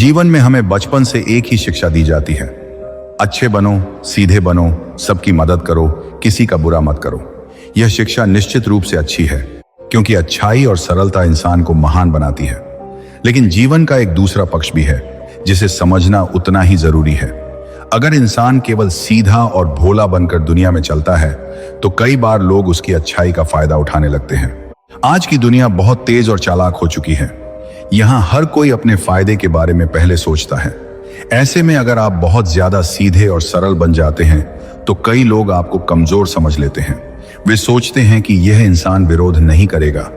जीवन में हमें बचपन से एक ही शिक्षा दी जाती है, अच्छे बनो, सीधे बनो, सबकी मदद करो, किसी का बुरा मत करो। यह शिक्षा निश्चित रूप से अच्छी है, क्योंकि अच्छाई और सरलता इंसान को महान बनाती है। लेकिन जीवन का एक दूसरा पक्ष भी है, जिसे समझना उतना ही जरूरी है। अगर इंसान केवल सीधा और भोला बनकर दुनिया में चलता है, तो कई बार लोग उसकी अच्छाई का फायदा उठाने लगते हैं। आज की दुनिया बहुत तेज और चालाक हो चुकी है। यहाँ हर कोई अपने फायदे के बारे में पहले सोचता है। ऐसे में अगर आप बहुत ज्यादा सीधे और सरल बन जाते हैं, तो कई लोग आपको कमजोर समझ लेते हैं। वे सोचते हैं कि यह इंसान विरोध नहीं करेगा,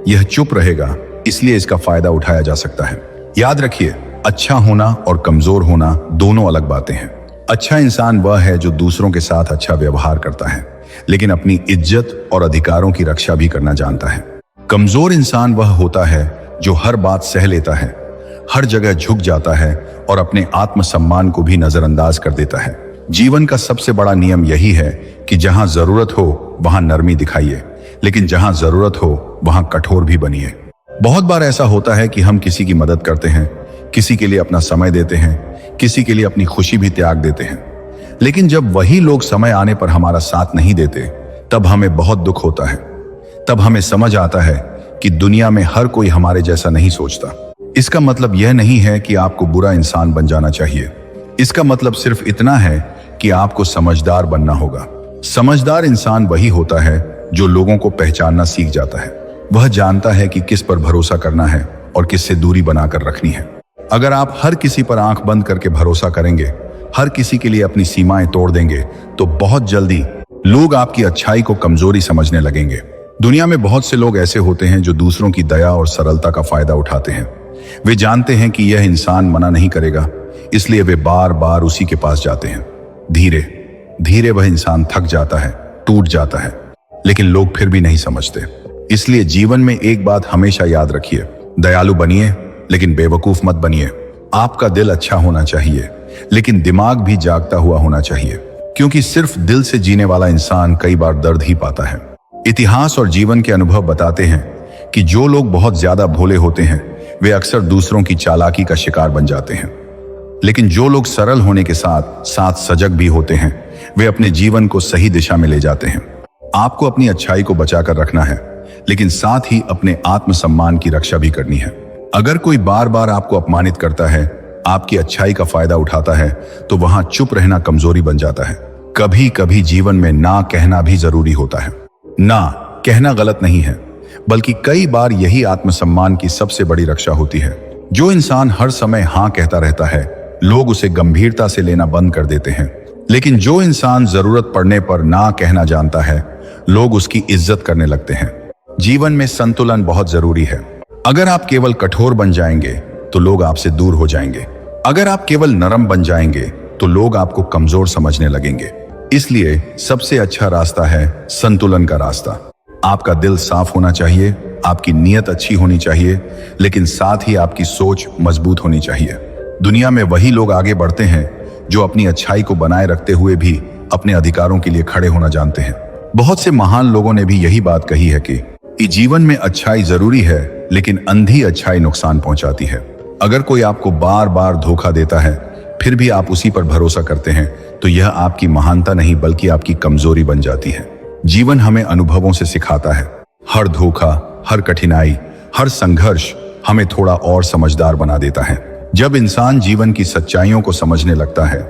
यह चुप रहेगा, इसलिए इसका फायदा उठाया जा सकता है। याद रखिए, अच्छा होना और कमजोर होना दोनों अलग बातें हैं। अच्छा इंसान वह है जो दूसरों के साथ अच्छा व्यवहार करता है, लेकिन अपनी इज्जत और अधिकारों की रक्षा भी करना जानता है। कमजोर इंसान वह होता है जो हर बात सह लेता है, हर जगह झुक जाता है और अपने आत्मसम्मान को भी नजरअंदाज कर देता है। जीवन का सबसे बड़ा नियम यही है कि जहां जरूरत हो वहां नरमी दिखाइए, लेकिन जहां जरूरत हो वहां कठोर भी बनिए। बहुत बार ऐसा होता है कि हम किसी की मदद करते हैं, किसी के लिए अपना समय देते हैं, किसी के लिए अपनी खुशी भी त्याग देते हैं, लेकिन जब वही लोग समय आने पर हमारा साथ नहीं देते, तब हमें बहुत दुख होता है। तब हमें समझ आता है कि दुनिया में हर कोई हमारे जैसा नहीं सोचता। इसका मतलब यह नहीं है कि आपको बुरा इंसान बन जाना चाहिए। इसका मतलब सिर्फ इतना है कि आपको समझदार बनना होगा। समझदार इंसान वही होता है जो लोगों को पहचानना सीख जाता है। वह जानता है कि किस पर भरोसा करना है और किससे दूरी बनाकर रखनी है। अगर आप हर किसी पर आंख बंद करके भरोसा करेंगे, हर किसी के लिए अपनी सीमाएं तोड़ देंगे, तो बहुत जल्दी लोग आपकी अच्छाई को कमजोरी समझने लगेंगे। दुनिया में बहुत से लोग ऐसे होते हैं जो दूसरों की दया और सरलता का फायदा उठाते हैं। वे जानते हैं कि यह इंसान मना नहीं करेगा, इसलिए वे बार बार उसी के पास जाते हैं। धीरे धीरे वह इंसान थक जाता है, टूट जाता है, लेकिन लोग फिर भी नहीं समझते। इसलिए जीवन में एक बात हमेशा याद रखिए, दयालु बनिए लेकिन बेवकूफ मत बनिए। आपका दिल अच्छा होना चाहिए, लेकिन दिमाग भी जागता हुआ होना चाहिए, क्योंकि सिर्फ दिल से जीने वाला इंसान कई बार दर्द ही पाता है। इतिहास और जीवन के अनुभव बताते हैं कि जो लोग बहुत ज्यादा भोले होते हैं, वे अक्सर दूसरों की चालाकी का शिकार बन जाते हैं। लेकिन जो लोग सरल होने के साथ साथ सजग भी होते हैं, वे अपने जीवन को सही दिशा में ले जाते हैं। आपको अपनी अच्छाई को बचाकर रखना है, लेकिन साथ ही अपने आत्मसम्मान की रक्षा भी करनी है। अगर कोई बार बार आपको अपमानित करता है, आपकी अच्छाई का फायदा उठाता है, तो वहां चुप रहना कमजोरी बन जाता है। कभी कभी जीवन में ना कहना भी जरूरी होता है। ना कहना गलत नहीं है, बल्कि कई बार यही आत्मसम्मान की सबसे बड़ी रक्षा होती है। जो इंसान हर समय हाँ कहता रहता है, लोग उसे गंभीरता से लेना बंद कर देते हैं। लेकिन जो इंसान जरूरत पड़ने पर ना कहना जानता है, लोग उसकी इज्जत करने लगते हैं। जीवन में संतुलन बहुत जरूरी है। अगर आप केवल कठोर बन जाएंगे, तो लोग आपसे दूर हो जाएंगे। अगर आप केवल नरम बन जाएंगे, तो लोग आपको कमजोर समझने लगेंगे। इसलिए सबसे अच्छा रास्ता है संतुलन का रास्ता। आपका दिल साफ होना चाहिए, आपकी नीयत अच्छी होनी चाहिए, लेकिन साथ ही आपकी सोच मजबूत होनी चाहिए। दुनिया में वही लोग आगे बढ़ते हैं जो अपनी अच्छाई को बनाए रखते हुए भी अपने अधिकारों के लिए खड़े होना जानते हैं। बहुत से महान लोगों ने भी यही बात कही है कि जीवन में अच्छाई जरूरी है, लेकिन अंधी अच्छाई नुकसान पहुंचाती है। अगर कोई आपको बार बार धोखा देता है, फिर भी आप उसी पर भरोसा करते हैं, तो यह आपकी महानता नहीं बल्कि आपकी कमजोरी बन जाती है। जीवन हमें अनुभवों से सिखाता है। हर धोखा, हर कठिनाई, हर संघर्ष हमें थोड़ा और समझदार बना देता है। जब इंसान जीवन की सच्चाइयों को समझने लगता है,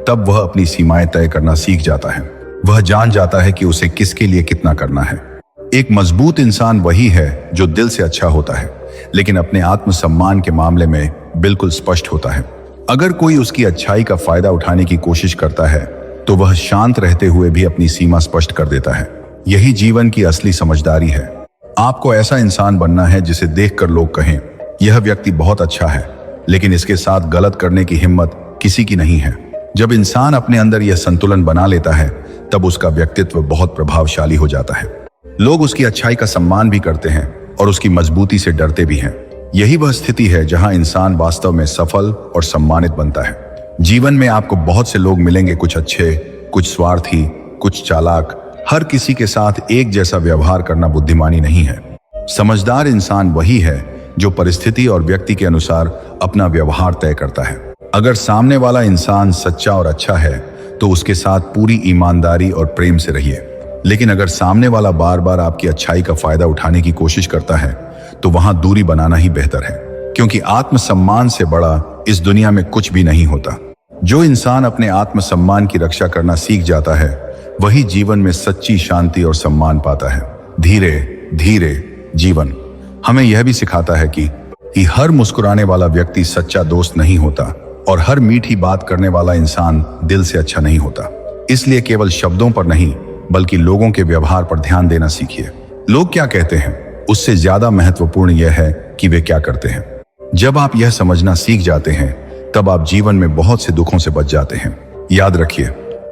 तब वह अपनी सीमाएं तय करना सीख जाता है। वह जान जाता है कि उसे किसके लिए कितना करना है। एक मजबूत इंसान वही है जो दिल से अच्छा होता है, लेकिन अपने आत्मसम्मान के मामले में बिल्कुल स्पष्ट होता है। अगर कोई उसकी अच्छाई का फायदा उठाने की कोशिश करता है, तो वह शांत रहते हुए भी अपनी सीमा स्पष्ट कर देता है। यही जीवन की असली समझदारी है। आपको ऐसा इंसान बनना है जिसे देखकर लोग कहें, यह व्यक्ति बहुत अच्छा है, लेकिन इसके साथ गलत करने की हिम्मत किसी की नहीं है। जब इंसान अपने अंदर यह संतुलन बना लेता है, तब उसका व्यक्तित्व बहुत प्रभावशाली हो जाता है। लोग उसकी अच्छाई का सम्मान भी करते हैं और उसकी मजबूती से डरते भी हैं। यही वह स्थिति है जहां इंसान वास्तव में सफल और सम्मानित बनता है। जीवन में आपको बहुत से लोग मिलेंगे, कुछ अच्छे, कुछ स्वार्थी, कुछ चालाक। हर किसी के साथ एक जैसा व्यवहार करना बुद्धिमानी नहीं है। समझदार इंसान वही है जो परिस्थिति और व्यक्ति के अनुसार अपना व्यवहार तय करता है। अगर सामने वाला इंसान सच्चा और अच्छा है तो उसके साथ पूरी ईमानदारी और प्रेम से रहिए। लेकिन अगर सामने वाला बार बार आपकी अच्छाई का फायदा उठाने की कोशिश करता है तो वहां दूरी बनाना ही बेहतर है, क्योंकि आत्मसम्मान से बड़ा इस दुनिया में कुछ भी नहीं होता। जो इंसान अपने आत्मसम्मान की रक्षा करना सीख जाता है वही जीवन में सच्ची शांति और सम्मान पाता है। धीरे धीरे जीवन हमें यह भी सिखाता है कि हर मुस्कुराने वाला व्यक्ति सच्चा दोस्त नहीं होता और हर मीठी बात करने वाला इंसान दिल से अच्छा नहीं होता। इसलिए केवल शब्दों पर नहीं बल्कि लोगों के व्यवहार पर ध्यान देना सीखिए। लोग क्या कहते हैं उससे ज्यादा महत्वपूर्ण यह है कि वे क्या करते हैं। जब आप यह समझना सीख जाते हैं तब आप जीवन में बहुत से दुखों से बच जाते हैं। याद रखिए,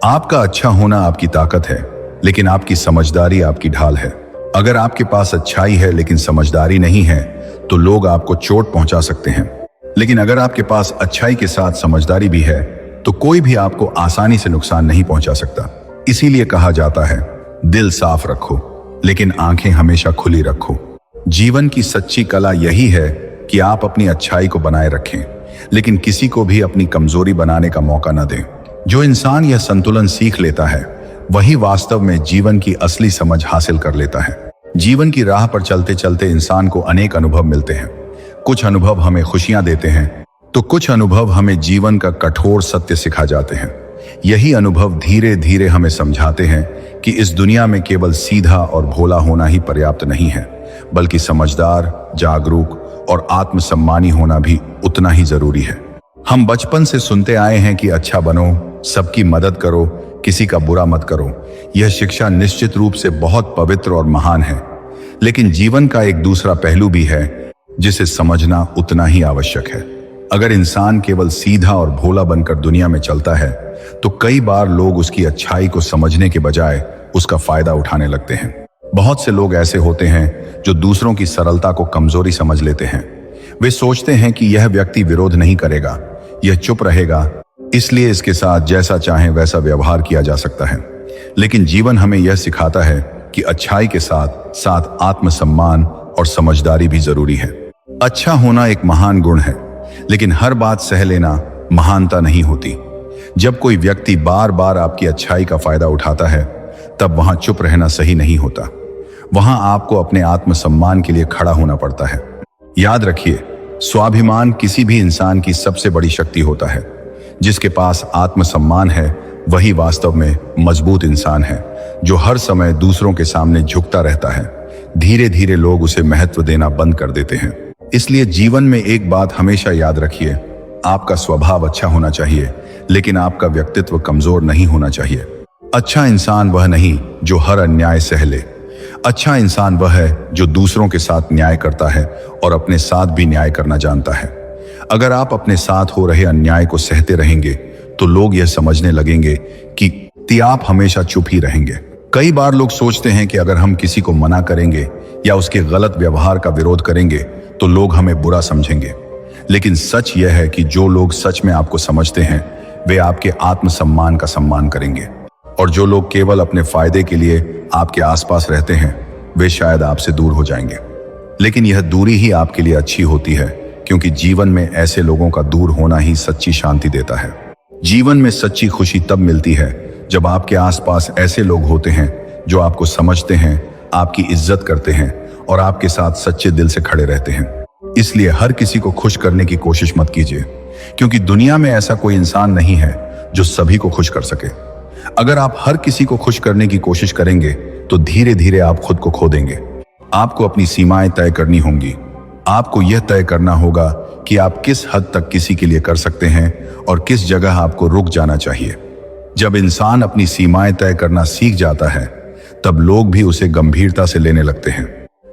आपका अच्छा होना आपकी ताकत है, लेकिन आपकी समझदारी आपकी ढाल है। अगर आपके पास अच्छाई है लेकिन समझदारी नहीं है तो लोग आपको चोट पहुंचा सकते हैं, लेकिन अगर आपके पास अच्छाई के साथ समझदारी भी है तो कोई भी आपको आसानी से नुकसान नहीं पहुंचा सकता। इसीलिए कहा जाता है, दिल साफ रखो लेकिन आंखें हमेशा खुली रखो। जीवन की सच्ची कला यही है कि आप अपनी अच्छाई को बनाए रखें, लेकिन किसी को भी अपनी कमजोरी बनाने का मौका न दें। जो इंसान यह संतुलन सीख लेता है वही वास्तव में जीवन की असली समझ हासिल कर लेता है। जीवन की राह पर चलते चलते इंसान को अनेक अनुभव मिलते हैं। कुछ अनुभव हमें खुशियां देते हैं तो कुछ अनुभव हमें जीवन का कठोर सत्य सिखा जाते हैं। यही अनुभव धीरे धीरे हमें समझाते हैं कि इस दुनिया में केवल सीधा और भोला होना ही पर्याप्त नहीं है, बल्कि समझदार, जागरूक और आत्मसम्मानी होना भी उतना ही जरूरी है। हम बचपन से सुनते आए हैं कि अच्छा बनो, सबकी मदद करो, किसी का बुरा मत करो। यह शिक्षा निश्चित रूप से बहुत पवित्र और महान है, लेकिन जीवन का एक दूसरा पहलू भी है जिसे समझना उतना ही आवश्यक है। अगर इंसान केवल सीधा और भोला बनकर दुनिया में चलता है तो कई बार लोग उसकी अच्छाई को समझने के बजाय उसका फायदा उठाने लगते हैं। बहुत से लोग ऐसे होते हैं जो दूसरों की सरलता को कमजोरी समझ लेते हैं। वे सोचते हैं कि यह व्यक्ति विरोध नहीं करेगा, यह चुप रहेगा, इसलिए इसके साथ जैसा चाहे वैसा व्यवहार किया जा सकता है। लेकिन जीवन हमें यह सिखाता है कि अच्छाई के साथ साथ आत्मसम्मान और समझदारी भी जरूरी है। अच्छा होना एक महान गुण है, लेकिन हर बात सह लेना महानता नहीं होती। जब कोई व्यक्ति बार बार आपकी अच्छाई का फायदा उठाता है तब वहां चुप रहना सही नहीं होता। वहां आपको अपने आत्मसम्मान के लिए खड़ा होना पड़ता है। याद रखिए, स्वाभिमान किसी भी इंसान की सबसे बड़ी शक्ति होता है। जिसके पास आत्मसम्मान है वही वास्तव में मजबूत इंसान है, जो हर समय दूसरों के सामने झुकता रहता है। धीरे धीरे लोग उसे महत्व देना बंद कर देते हैं। इसलिए जीवन में एक बात हमेशा याद रखिए, आपका स्वभाव अच्छा होना चाहिए, लेकिन आपका व्यक्तित्व कमजोर नहीं होना चाहिए। अच्छा इंसान वह नहीं जो हर अन्याय सह ले। अच्छा इंसान वह है जो दूसरों के साथ न्याय करता है और अपने साथ भी न्याय करना जानता है। अगर आप अपने साथ हो रहे अन्याय को सहते रहेंगे तो लोग यह समझने लगेंगे कि आप हमेशा चुप ही रहेंगे। कई बार लोग सोचते हैं कि अगर हम किसी को मना करेंगे या उसके गलत व्यवहार का विरोध करेंगे तो लोग हमें बुरा समझेंगे। लेकिन सच यह है कि जो लोग सच में आपको समझते हैं वे आपके आत्मसम्मान का सम्मान करेंगे, और जो लोग केवल अपने फायदे के लिए आपके आसपास रहते हैं वे शायद आपसे दूर हो जाएंगे। लेकिन यह दूरी ही आपके लिए अच्छी होती है, क्योंकि जीवन में ऐसे लोगों का दूर होना ही सच्ची शांति देता है। जीवन में सच्ची खुशी तब मिलती है जब आपके आसपास ऐसे लोग होते हैं जो आपको समझते हैं, आपकी इज्जत करते हैं और आपके साथ सच्चे दिल से खड़े रहते हैं। इसलिए हर किसी को खुश करने की कोशिश मत कीजिए, क्योंकि दुनिया में ऐसा कोई इंसान नहीं है जो सभी को खुश कर सके। अगर आप हर किसी को खुश करने की कोशिश करेंगे तो धीरे धीरे आप खुद को खो देंगे। आपको अपनी सीमाएं तय करनी होंगी। आपको यह तय करना होगा कि आप किस हद तक किसी के लिए कर सकते हैं और किस जगह आपको रुक जाना चाहिए। जब इंसान अपनी सीमाएं तय करना सीख जाता है तब लोग भी उसे गंभीरता से लेने लगते हैं।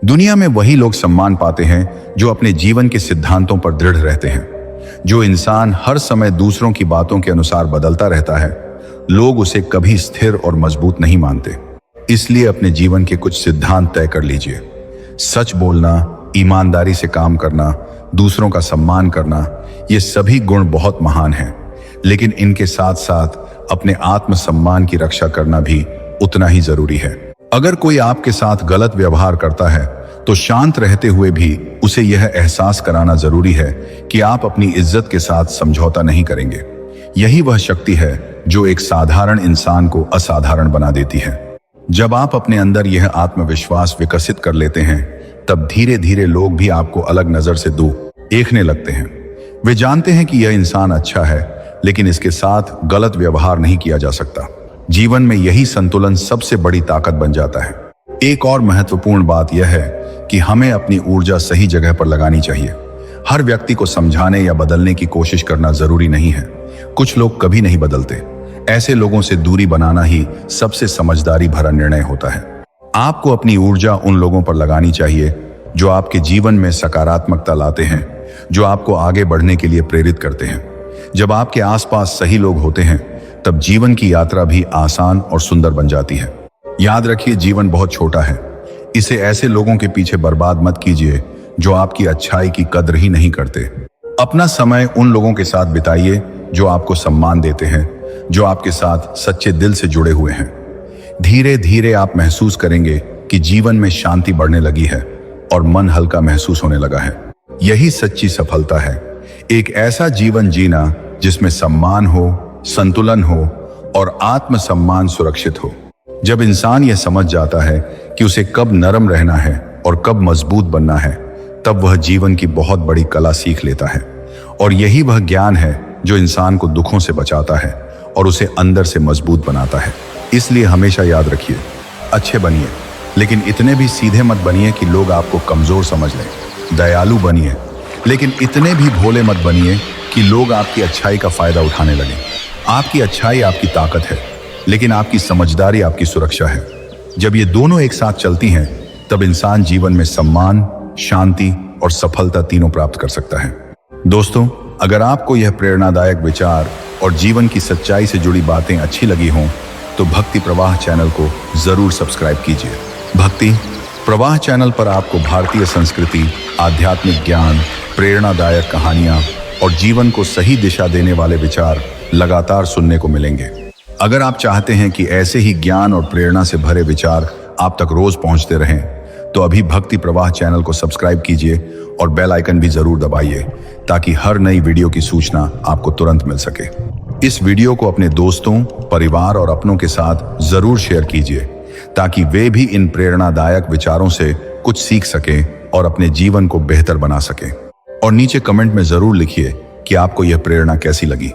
दुनिया में वही लोग सम्मान पाते हैं जो अपने जीवन के सिद्धांतों पर दृढ़ रहते हैं। जो इंसान हर समय दूसरों की बातों के अनुसार बदलता रहता है, लोग उसे कभी स्थिर और मजबूत नहीं मानते। इसलिए अपने जीवन के कुछ सिद्धांत तय कर लीजिए। सच बोलना, ईमानदारी से काम करना, दूसरों का सम्मान करना, ये सभी गुण बहुत महान हैं, लेकिन इनके साथ साथ अपने आत्मसम्मान की रक्षा करना भी उतना ही जरूरी है। अगर कोई आपके साथ गलत व्यवहार करता है तो शांत रहते हुए भी उसे यह एहसास कराना जरूरी है कि आप अपनी इज्जत के साथ समझौता नहीं करेंगे। यही वह शक्ति है जो एक साधारण इंसान को असाधारण बना देती है। जब आप अपने अंदर यह आत्मविश्वास विकसित कर लेते हैं, तब धीरे धीरे लोग भी आपको अलग नजर से देखने लगते हैं। वे जानते हैं कि यह इंसान अच्छा है, लेकिन इसके साथ गलत व्यवहार नहीं किया जा सकता। जीवन में यही संतुलन सबसे बड़ी ताकत बन जाता है। एक और महत्वपूर्ण बात यह है कि हमें अपनी ऊर्जा सही जगह पर लगानी चाहिए। हर व्यक्ति को समझाने या बदलने की कोशिश करना जरूरी नहीं है। कुछ लोग कभी नहीं बदलते। ऐसे लोगों से दूरी बनाना ही सबसे समझदारी भरा निर्णय होता है। आपको अपनी ऊर्जा उन लोगों पर लगानी चाहिए जो आपके जीवन में सकारात्मकता लाते हैं, जो आपको आगे बढ़ने के लिए प्रेरित करते हैं। जब आपके आसपास सही लोग होते हैं, तब जीवन की यात्रा भी आसान और सुंदर बन जाती है। याद रखिए, जीवन बहुत छोटा है। इसे ऐसे लोगों के पीछे बर्बाद मत कीजिए जो आपकी अच्छाई की कद्र ही नहीं करते। अपना समय उन लोगों के साथ बिताइए जो आपको सम्मान देते हैं, जो आपके साथ सच्चे दिल से जुड़े हुए हैं। धीरे धीरे आप महसूस करेंगे कि जीवन में शांति बढ़ने लगी है और मन हल्का महसूस होने लगा है। यही सच्ची सफलता है, एक ऐसा जीवन जीना जिसमें सम्मान हो, संतुलन हो और आत्मसम्मान सुरक्षित हो। जब इंसान यह समझ जाता है कि उसे कब नरम रहना है और कब मजबूत बनना है, तब वह जीवन की बहुत बड़ी कला सीख लेता है। और यही वह ज्ञान है जो इंसान को दुखों से बचाता है और उसे अंदर से मजबूत बनाता है। इसलिए हमेशा याद रखिए, अच्छे बनिए, लेकिन इतने भी सीधे मत बनिए कि लोग आपको कमजोर समझ लें। दयालु बनिए, लेकिन इतने भी भोले मत बनिए कि लोग आपकी अच्छाई का फायदा उठाने लगें। आपकी अच्छाई आपकी ताकत है, लेकिन आपकी समझदारी आपकी सुरक्षा है। जब ये दोनों एक साथ चलती हैं, तब इंसान जीवन में सम्मान, शांति और सफलता तीनों प्राप्त कर सकता है। दोस्तों, अगर आपको यह प्रेरणादायक विचार और जीवन की सच्चाई से जुड़ी बातें अच्छी लगी हों, तो भक्ति प्रवाह चैनल को जरूर सब्सक्राइब कीजिए। भक्ति प्रवाह चैनल पर आपको भारतीय संस्कृति, आध्यात्मिक ज्ञान, प्रेरणादायक कहानियां और जीवन को सही दिशा देने वाले विचार लगातार सुनने को मिलेंगे। अगर आप चाहते हैं कि ऐसे ही ज्ञान और प्रेरणा से भरे विचार आप तक रोज पहुंचते रहें, तो अभी भक्ति प्रवाह चैनल को सब्सक्राइब कीजिए और बेल आइकन भी जरूर दबाइए, ताकि हर नई वीडियो की सूचना आपको तुरंत मिल सके। इस वीडियो को अपने दोस्तों, परिवार और अपनों के साथ जरूर शेयर कीजिए, ताकि वे भी इन प्रेरणादायक विचारों से कुछ सीख सकें और अपने जीवन को बेहतर बना सकें। और नीचे कमेंट में जरूर लिखिए कि आपको यह प्रेरणा कैसी लगी।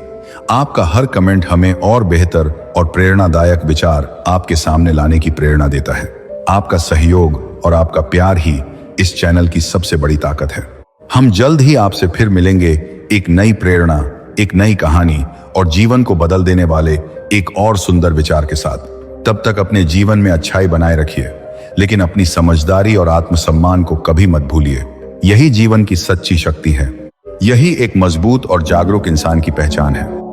आपका हर कमेंट हमें और बेहतर और प्रेरणादायक विचार आपके सामने लाने की प्रेरणा देता है। आपका सहयोग और आपका प्यार ही इस चैनल की सबसे बड़ी ताकत है। हम जल्द ही आपसे फिर मिलेंगे, एक नई प्रेरणा, एक नई कहानी और जीवन को बदल देने वाले एक और सुंदर विचार के साथ। तब तक अपने जीवन में अच्छाई बनाए रखिए, लेकिन अपनी समझदारी और आत्मसम्मान को कभी मत भूलिए। यही जीवन की सच्ची शक्ति है। यही एक मजबूत और जागरूक इंसान की पहचान है।